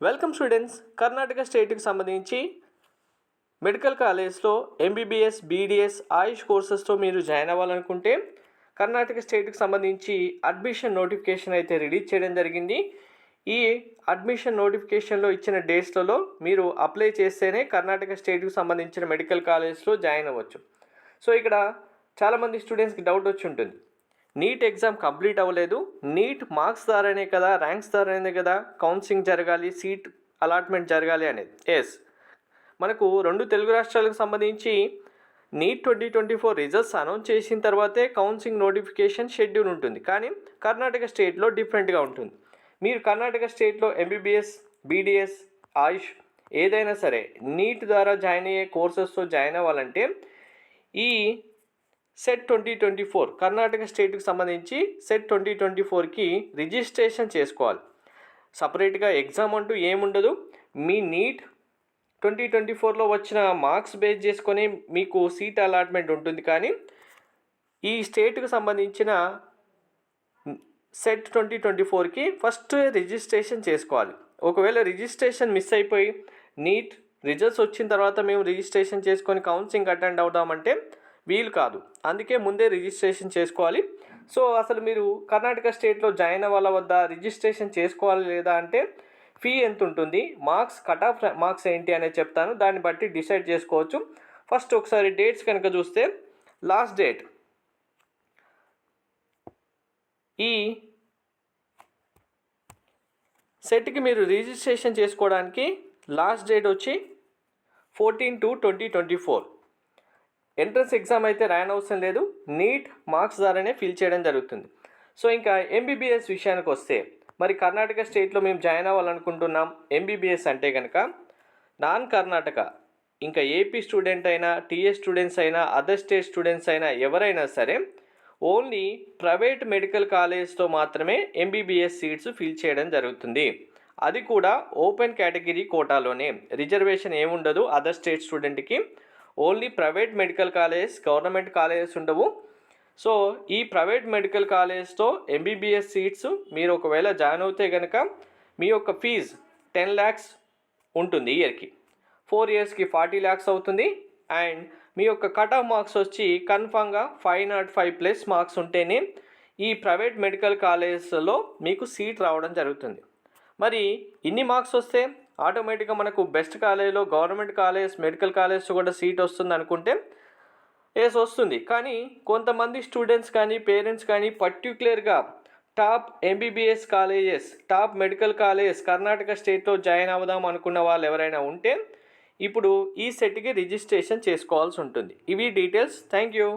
Welcome students. Karnataka స్టేట్కి సంబంధించి medical కాలేజ్లో ఎంబీబీఎస్, బీడీఎస్, ఆయుష్ కోర్సెస్తో మీరు జాయిన్ అవ్వాలనుకుంటే కర్ణాటక స్టేట్కి సంబంధించి అడ్మిషన్ నోటిఫికేషన్ అయితే రిలీజ్ చేయడం జరిగింది. ఈ అడ్మిషన్ నోటిఫికేషన్లో ఇచ్చిన డేట్స్లలో మీరు అప్లై చేస్తేనే కర్ణాటక స్టేట్కి సంబంధించిన మెడికల్ కాలేజ్లో జాయిన్ అవ్వచ్చు. సో ఇక్కడ చాలామంది స్టూడెంట్స్కి డౌట్ వచ్చి ఉంటుంది, నీట్ ఎగ్జామ్ కంప్లీట్ అవ్వలేదు, నీట్ మార్క్స్ ద్వారానే కదా, ర్యాంక్స్ ద్వారానే కదా కౌన్సిలింగ్ జరగాలి, సీట్ అలాట్మెంట్ జరగాలి అనేది. ఎస్, మనకు రెండు తెలుగు రాష్ట్రాలకు సంబంధించి నీట్ 2024 రిజల్ట్స్ అనౌన్స్ చేసిన తర్వాతే కౌన్సిలింగ్ నోటిఫికేషన్ షెడ్యూల్ ఉంటుంది. కానీ కర్ణాటక స్టేట్లో డిఫరెంట్గా ఉంటుంది. మీరు కర్ణాటక స్టేట్లో ఎంబీబీఎస్, బీడీఎస్, ఆయుష్ ఏదైనా సరే నీట్ ద్వారా జాయిన్ అయ్యే కోర్సెస్తో జాయిన్ అవ్వాలంటే ఈ సెట్ 2024 కర్ణాటక స్టేట్కి సంబంధించి సెట్ 2024కి రిజిస్ట్రేషన్ చేసుకోవాలి. సపరేట్గా ఎగ్జామ్ అంటూ ఏముండదు. మీ నీట్ 2024లో వచ్చిన మార్క్స్ బేస్ చేసుకొని మీకు సీట్ అలాట్మెంట్ ఉంటుంది. కానీ ఈ స్టేట్కి సంబంధించిన సెట్ 2024కి ఫస్ట్ రిజిస్ట్రేషన్ చేసుకోవాలి. ఒకవేళ రిజిస్ట్రేషన్ మిస్ అయిపోయి నీట్ రిజల్ట్స్ వచ్చిన తర్వాత మేము రిజిస్ట్రేషన్ చేసుకొని కౌన్సిలింగ్ అటెండ్ అవుదామంటే వీలు కాదు. అందుకే ముందే రిజిస్ట్రేషన్ చేసుకోవాలి. సో అసలు మీరు కర్ణాటక స్టేట్లో జాయిన్ అవ్వాల వద్దా, రిజిస్ట్రేషన్ చేసుకోవాలి లేదా అంటే ఫీ ఎంత ఉంటుంది, మార్క్స్ కట్ ఆఫ్ మార్క్స్ ఏంటి అనేది చెప్తాను. దాన్ని బట్టి డిసైడ్ చేసుకోవచ్చు. ఫస్ట్ ఒకసారి డేట్స్ కనుక చూస్తే లాస్ట్ డేట్ ఈ సెట్కి మీరు రిజిస్ట్రేషన్ చేసుకోవడానికి లాస్ట్ డేట్ వచ్చి 14/2/2024. ఎంట్రన్స్ ఎగ్జామ్ అయితే రాయనవసరం లేదు, నీట్ మార్క్స్ ద్వారానే ఫిల్ చేయడం జరుగుతుంది. సో ఇంకా ఎంబీబీఎస్ విషయానికి వస్తే, మరి కర్ణాటక స్టేట్లో మేము జాయిన్ అవ్వాలనుకుంటున్నాం ఎంబీబీఎస్ అంటే కనుక నాన్ కర్ణాటక ఇంకా ఏపీ స్టూడెంట్ అయినా, టీఎస్ స్టూడెంట్స్ అయినా, అదర్ స్టేట్ స్టూడెంట్స్ అయినా ఎవరైనా సరే ఓన్లీ ప్రైవేట్ మెడికల్ కాలేజ్తో మాత్రమే ఎంబీబీఎస్ సీట్స్ ఫిల్ చేయడం జరుగుతుంది. అది కూడా ఓపెన్ కేటగిరీ కోటాలోనే, రిజర్వేషన్ ఏముండదు అదర్ స్టేట్ స్టూడెంట్కి. Only private medical college, government colleges ఉండవు. సో ఈ ప్రైవేట్ మెడికల్ కాలేజ్తో ఎంబీబీఎస్ సీట్స్ మీరు ఒకవేళ జాయిన్ అవుతే కనుక మీ యొక్క ఫీజు 10 lakhs ఉంటుంది ఇయర్కి. 4 yearsకి 40 lakhs అవుతుంది. అండ్ మీ యొక్క కట్ ఆఫ్ మార్క్స్ వచ్చి కన్ఫామ్గా 505+ మార్క్స్ ఉంటేనే ఈ ప్రైవేట్ మెడికల్ కాలేజ్లో మీకు సీట్ రావడం జరుగుతుంది. మరి ఇన్ని మార్క్స్ వస్తే ఆటోమేటిక్గా మనకు బెస్ట్ కాలేజ్లో, గవర్నమెంట్ కాలేజ్, మెడికల్ కాలేజ్ కూడా సీట్ వస్తుంది అనుకుంటే ఎస్ వస్తుంది. కానీ కొంతమంది స్టూడెంట్స్ కానీ, పేరెంట్స్ కానీ పర్టిక్యులర్గా top MBBS colleges, top medical colleges Karnataka స్టేట్లో జాయిన్ అవ్వదాం అనుకున్న వాళ్ళు ఎవరైనా ఉంటే ఇప్పుడు ఈ సెట్కి రిజిస్ట్రేషన్ చేసుకోవాల్సి ఉంటుంది. ఇవి డీటెయిల్స్. Thank you.